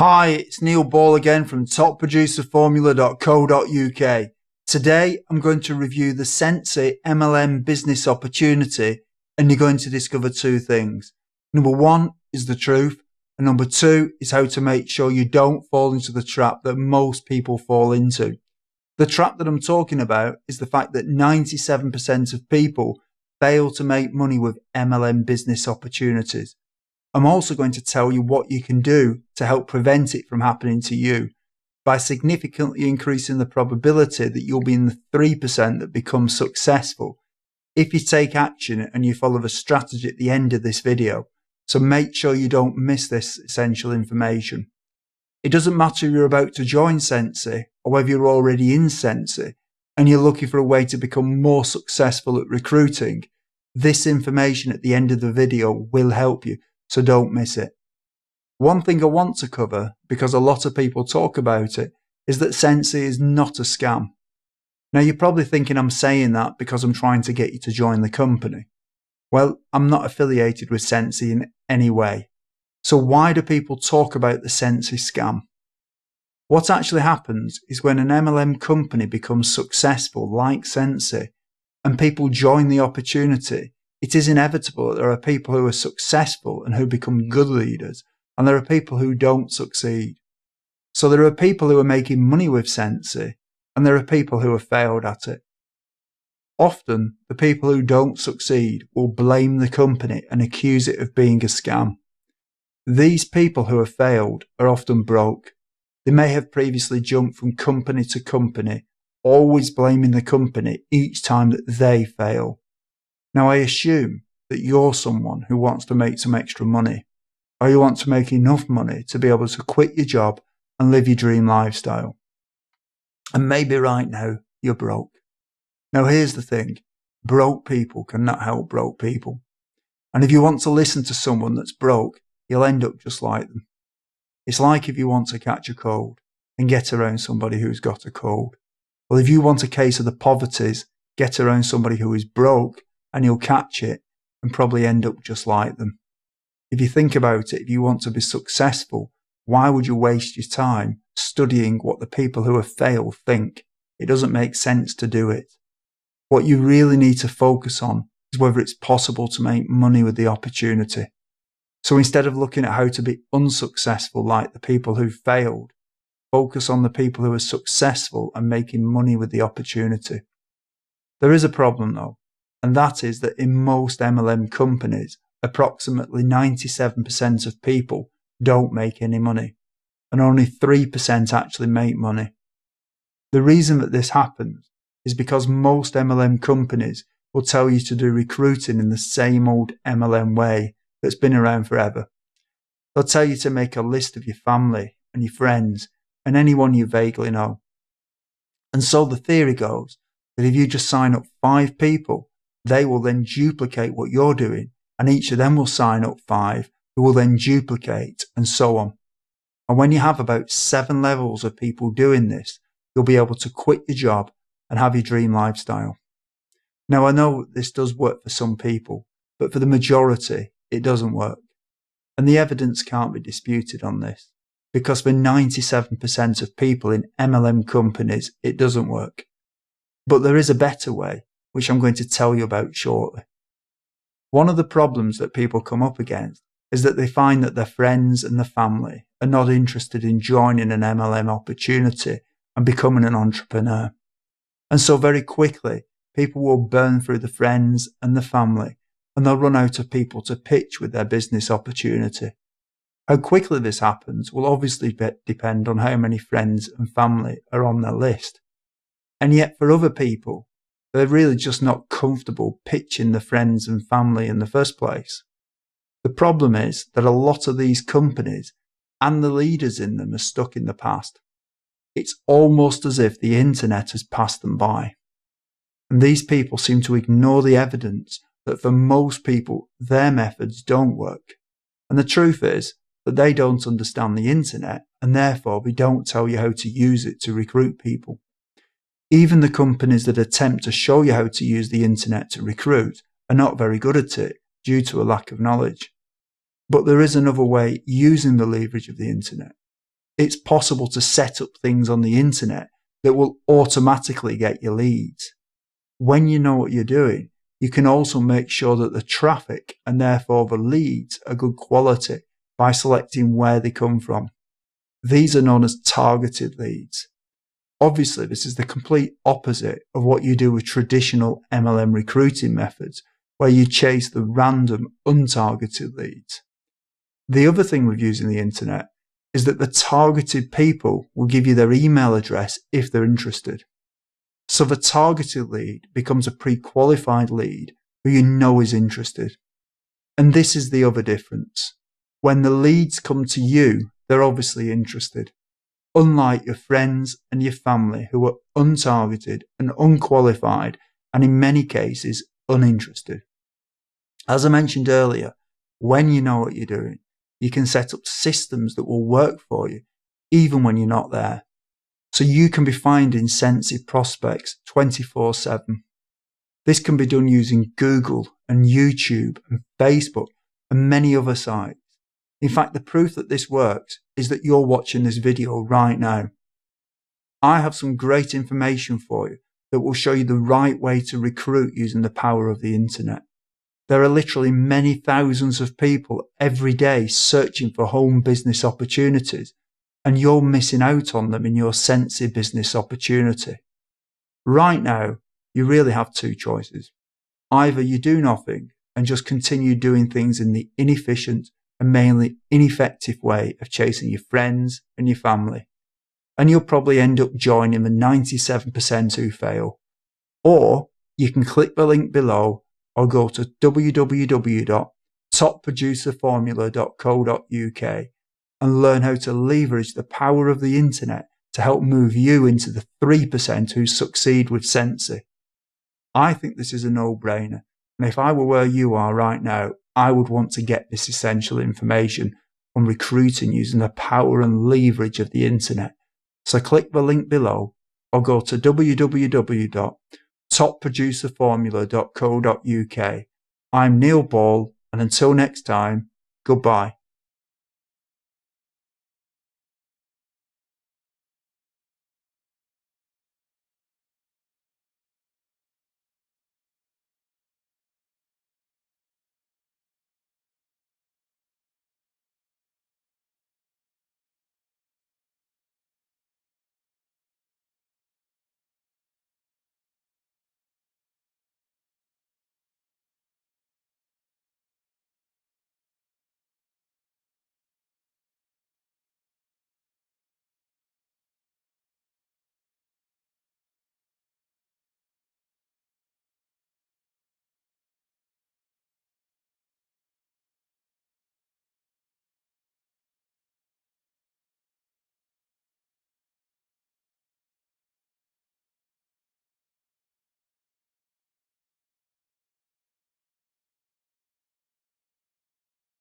Hi, it's Neil Ball again from topproducerformula.co.uk. Today I'm going to review the Scentsy MLM business opportunity, and you're going to discover two things. Number one is the truth, and number two is how to make sure you don't fall into the trap that most people fall into. The trap that I'm talking about is the fact that 97% of people fail to make money with MLM business opportunities. I'm also going to tell you what you can do to help prevent it from happening to you by significantly increasing the probability that you'll be in the 3% that become successful if you take action and you follow the strategy at the end of this video. So make sure you don't miss this essential information. It doesn't matter if you're about to join Scentsy or whether you're already in Scentsy and you're looking for a way to become more successful at recruiting. This information at the end of the video will help you. So don't miss it. One thing I want to cover, because a lot of people talk about it, is that Scentsy is not a scam. Now you're probably thinking I'm saying that because I'm trying to get you to join the company. Well, I'm not affiliated with Scentsy in any way. So why do people talk about the Scentsy scam? What actually happens is when an MLM company becomes successful like Scentsy and people join the opportunity, it is inevitable that there are people who are successful and who become good leaders, and there are people who don't succeed. So there are people who are making money with Scentsy, and there are people who have failed at it. Often, the people who don't succeed will blame the company and accuse it of being a scam. These people who have failed are often broke. They may have previously jumped from company to company, always blaming the company each time that they fail. Now, I assume that you're someone who wants to make some extra money, or you want to make enough money to be able to quit your job and live your dream lifestyle. And maybe right now you're broke. Now, here's the thing. Broke people cannot help broke people. And if you want to listen to someone that's broke, you'll end up just like them. It's like if you want to catch a cold and get around somebody who's got a cold. Well, if you want a case of the poverties, get around somebody who is broke, and you'll catch it and probably end up just like them. If you think about it, if you want to be successful, why would you waste your time studying what the people who have failed think? It doesn't make sense to do it. What you really need to focus on is whether it's possible to make money with the opportunity. So instead of looking at how to be unsuccessful like the people who failed, focus on the people who are successful and making money with the opportunity. There is a problem though. And that is that in most MLM companies, approximately 97% of people don't make any money, and only 3% actually make money. The reason that this happens is because most MLM companies will tell you to do recruiting in the same old MLM way that's been around forever. They'll tell you to make a list of your family and your friends and anyone you vaguely know. And so the theory goes that if you just sign up 5 people, they will then duplicate what you're doing, and each of them will sign up 5 who will then duplicate, and so on. And when you have about 7 levels of people doing this, you'll be able to quit your job and have your dream lifestyle. Now, I know this does work for some people, but for the majority, it doesn't work. And the evidence can't be disputed on this, because for 97% of people in MLM companies, it doesn't work. But there is a better way, which I'm going to tell you about shortly. One of the problems that people come up against is that they find that their friends and their family are not interested in joining an MLM opportunity and becoming an entrepreneur. And so very quickly, people will burn through the friends and the family, and they'll run out of people to pitch with their business opportunity. How quickly this happens will obviously depend on how many friends and family are on their list. And yet for other people, they're really just not comfortable pitching the friends and family in the first place. The problem is that a lot of these companies and the leaders in them are stuck in the past. It's almost as if the internet has passed them by. And these people seem to ignore the evidence that for most people, their methods don't work. And the truth is that they don't understand the internet, and therefore we don't tell you how to use it to recruit people. Even the companies that attempt to show you how to use the internet to recruit are not very good at it due to a lack of knowledge. But there is another way using the leverage of the internet. It's possible to set up things on the internet that will automatically get you leads. When you know what you're doing, you can also make sure that the traffic and therefore the leads are good quality by selecting where they come from. These are known as targeted leads. Obviously, this is the complete opposite of what you do with traditional MLM recruiting methods, where you chase the random, untargeted leads. The other thing with using the internet is that the targeted people will give you their email address if they're interested. So the targeted lead becomes a pre-qualified lead who you know is interested. And this is the other difference. When the leads come to you, they're obviously interested, unlike your friends and your family who are untargeted and unqualified and in many cases uninterested. As I mentioned earlier, when you know what you're doing, you can set up systems that will work for you even when you're not there. So you can be finding Scentsy prospects 24/7. This can be done using Google and YouTube and Facebook and many other sites. In fact, the proof that this works is that you're watching this video right now. I have some great information for you that will show you the right way to recruit using the power of the internet. There are literally many thousands of people every day searching for home business opportunities, and you're missing out on them in your Scentsy business opportunity. Right now, you really have two choices. Either you do nothing and just continue doing things in the inefficient and mainly ineffective way of chasing your friends and your family, and you'll probably end up joining the 97% who fail. Or you can click the link below or go to www.topproducerformula.co.uk and learn how to leverage the power of the internet to help move you into the 3% who succeed with Scentsy. I think this is a no-brainer, and if I were where you are right now, I would want to get this essential information on recruiting using the power and leverage of the internet. So click the link below or go to www.topproducerformula.co.uk. I'm Neil Ball, and until next time, goodbye.